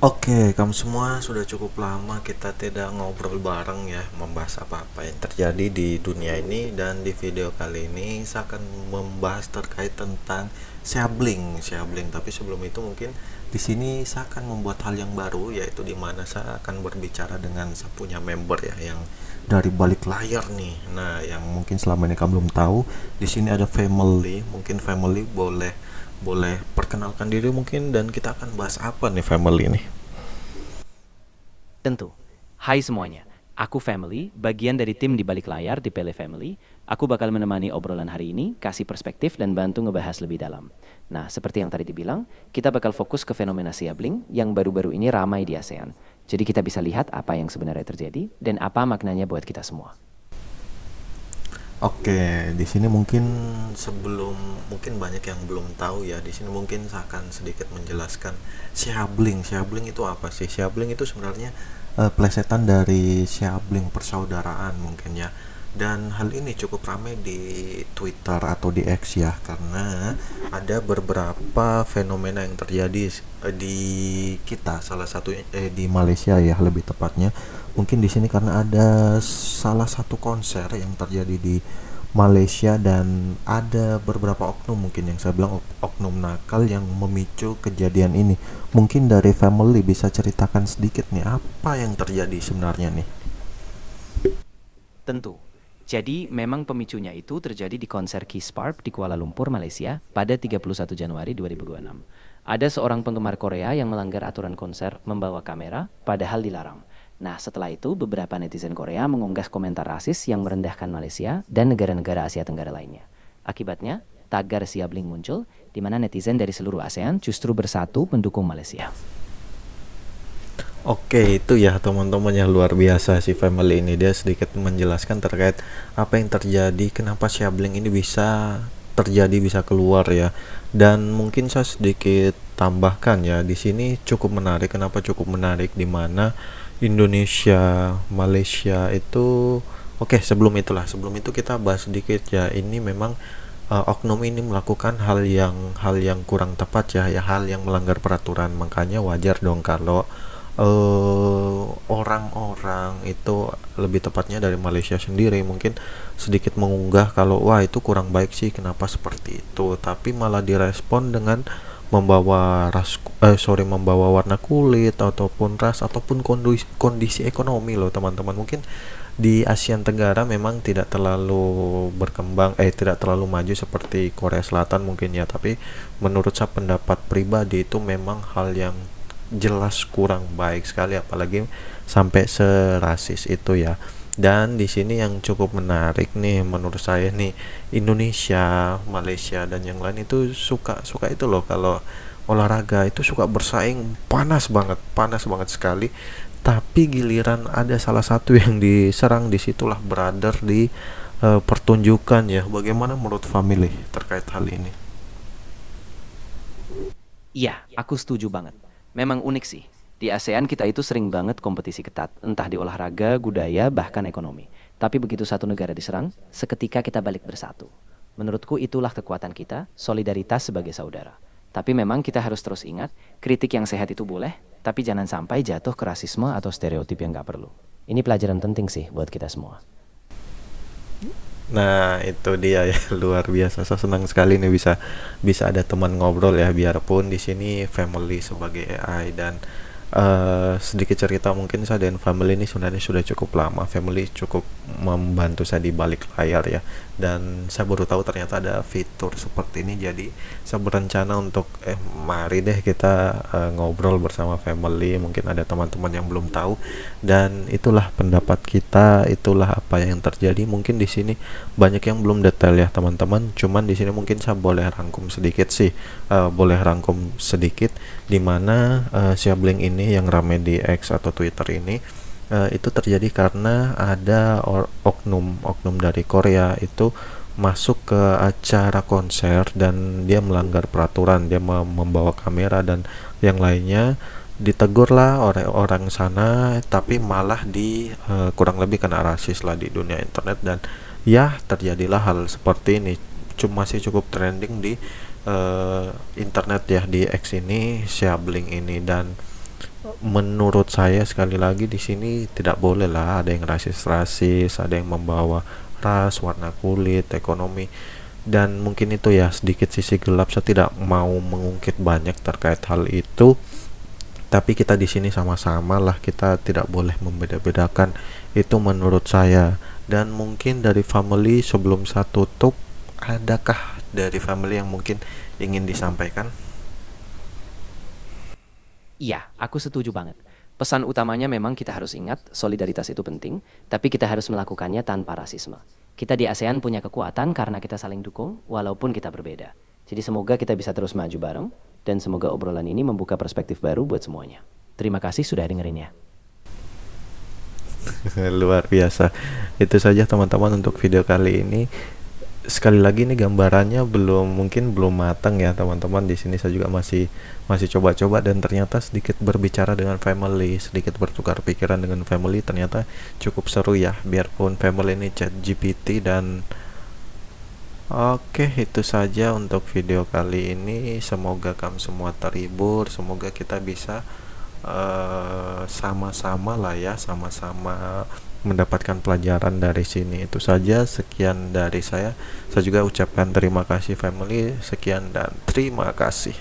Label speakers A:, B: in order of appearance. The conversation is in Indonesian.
A: Oke, kamu semua sudah cukup lama kita tidak ngobrol bareng ya, membahas apa-apa yang terjadi di dunia ini. Dan di video kali ini saya akan membahas terkait tentang shabling. Tapi sebelum itu mungkin di sini saya akan membuat hal yang baru, yaitu di mana saya akan berbicara dengan saya punya member ya yang dari balik layar nih. Nah, yang mungkin selama ini kamu belum tahu, di sini ada family. Mungkin family boleh boleh perkenalkan diri mungkin, dan kita akan bahas apa nih family ini.
B: Tentu. Hai semuanya, aku Family, bagian dari tim di balik layar di Pele Family. Aku bakal menemani obrolan hari ini, kasih perspektif dan bantu ngebahas lebih dalam. Nah, seperti yang tadi dibilang, kita bakal fokus ke fenomena siabling yang baru-baru ini ramai di ASEAN. Jadi kita bisa lihat apa yang sebenarnya terjadi dan apa maknanya buat kita semua.
A: Oke, di sini mungkin sebelum mungkin banyak yang belum tahu ya. Di sini mungkin saya akan sedikit menjelaskan sibling. Sibling itu apa sih? Sibling itu sebenarnya plesetan dari sibling persaudaraan mungkin ya. Dan hal ini cukup ramai di Twitter atau di X ya, karena ada beberapa fenomena yang terjadi di kita, salah satu di Malaysia ya lebih tepatnya. Mungkin di sini karena ada salah satu konser yang terjadi di Malaysia, dan ada beberapa oknum, mungkin yang saya bilang oknum nakal yang memicu kejadian ini. Mungkin dari family bisa ceritakan sedikit nih apa yang terjadi sebenarnya nih.
B: Tentu. Jadi memang pemicunya itu terjadi di konser Kiss Park di Kuala Lumpur, Malaysia pada 31 Januari 2026. Ada seorang penggemar Korea yang melanggar aturan konser membawa kamera, padahal dilarang. Nah, setelah itu beberapa netizen Korea mengunggah komentar rasis yang merendahkan Malaysia dan negara-negara Asia Tenggara lainnya. Akibatnya, tagar siabling muncul, di mana netizen dari seluruh ASEAN justru bersatu mendukung Malaysia.
A: Oke, itu ya teman-teman, yang luar biasa si family ini. Dia sedikit menjelaskan terkait apa yang terjadi, kenapa sibling ini bisa terjadi, bisa keluar ya. Dan mungkin saya sedikit tambahkan ya, di sini cukup menarik. Kenapa cukup menarik? Di mana Indonesia, Malaysia itu. Oke, sebelum itu kita bahas sedikit ya. Ini memang oknum ini melakukan hal yang kurang tepat ya, hal yang melanggar peraturan. Makanya wajar dong kalau orang-orang itu, lebih tepatnya dari Malaysia sendiri, mungkin sedikit mengunggah kalau wah itu kurang baik sih, kenapa seperti itu, tapi malah direspon dengan membawa warna kulit ataupun ras ataupun kondisi ekonomi loh teman-teman. Mungkin di ASEAN Tenggara memang tidak terlalu berkembang, tidak terlalu maju seperti Korea Selatan mungkin ya, tapi menurut saya, pendapat pribadi, itu memang hal yang jelas kurang baik sekali, apalagi sampai serasis itu ya. Dan di sini yang cukup menarik nih menurut saya nih, Indonesia, Malaysia dan yang lain itu suka suka itu loh, kalau olahraga itu suka bersaing panas banget sekali. Tapi giliran ada salah satu yang diserang, disitulah brother di pertunjukan ya. Bagaimana menurut family terkait hal ini?
B: Iya, aku setuju banget. Memang unik sih. Di ASEAN kita itu sering banget kompetisi ketat, entah di olahraga, budaya, bahkan ekonomi. Tapi begitu satu negara diserang, seketika kita balik bersatu. Menurutku itulah kekuatan kita, solidaritas sebagai saudara. Tapi memang kita harus terus ingat, kritik yang sehat itu boleh, tapi jangan sampai jatuh ke rasisme atau stereotip yang nggak perlu. Ini pelajaran penting sih buat kita semua.
A: Nah, itu dia ya, luar biasa. Saya senang sekali nih bisa bisa ada teman ngobrol ya, biarpun di sini family sebagai AI. Dan sedikit cerita, mungkin saya dan family ini sebenarnya sudah cukup lama. Family cukup membantu saya di balik layar ya. Dan saya baru tahu ternyata ada fitur seperti ini. Jadi saya berencana untuk mari deh kita ngobrol bersama family. Mungkin ada teman-teman yang belum tahu, dan itulah pendapat kita, itulah apa yang terjadi. Mungkin di sini banyak yang belum detail ya teman-teman, cuman di sini mungkin saya boleh rangkum sedikit sih, di mana sibling ini yang ramai di X atau Twitter ini, itu terjadi karena ada oknum dari Korea itu masuk ke acara konser dan dia melanggar peraturan. Dia membawa kamera dan yang lainnya, ditegur lah oleh orang sana, tapi malah kurang lebih kena rasis lah di dunia internet. Dan ya, terjadilah hal seperti ini. Masih cukup trending di internet ya, di X ini, sibling ini. Dan menurut saya sekali lagi di sini tidak boleh lah ada yang rasis-rasis, ada yang membawa ras, warna kulit, ekonomi, dan mungkin itu ya sedikit sisi gelap. Saya tidak mau mengungkit banyak terkait hal itu, tapi kita di sini sama-sama lah, kita tidak boleh membeda-bedakan itu menurut saya. Dan mungkin dari family sebelum saya tutup, adakah dari family yang mungkin ingin disampaikan?
B: Iya, aku setuju banget. Pesan utamanya memang kita harus ingat solidaritas itu penting, tapi kita harus melakukannya tanpa rasisme. Kita di ASEAN punya kekuatan karena kita saling dukung walaupun kita berbeda. Jadi semoga kita bisa terus maju bareng dan semoga obrolan ini membuka perspektif baru buat semuanya. Terima kasih sudah dengerin ya.
A: Luar biasa. Itu saja teman-teman untuk video kali ini. Sekali lagi nih gambarannya belum matang ya teman-teman. Di sini saya juga masih masih coba-coba, dan ternyata sedikit berbicara dengan family, sedikit bertukar pikiran dengan family ternyata cukup seru ya, biarpun family ini chat GPT. Dan oke, itu saja untuk video kali ini. Semoga kamu semua terhibur, semoga kita bisa sama-sama lah ya, sama-sama mendapatkan pelajaran dari sini. Itu saja, sekian dari saya. Saya juga ucapkan terima kasih family, sekian dan terima kasih.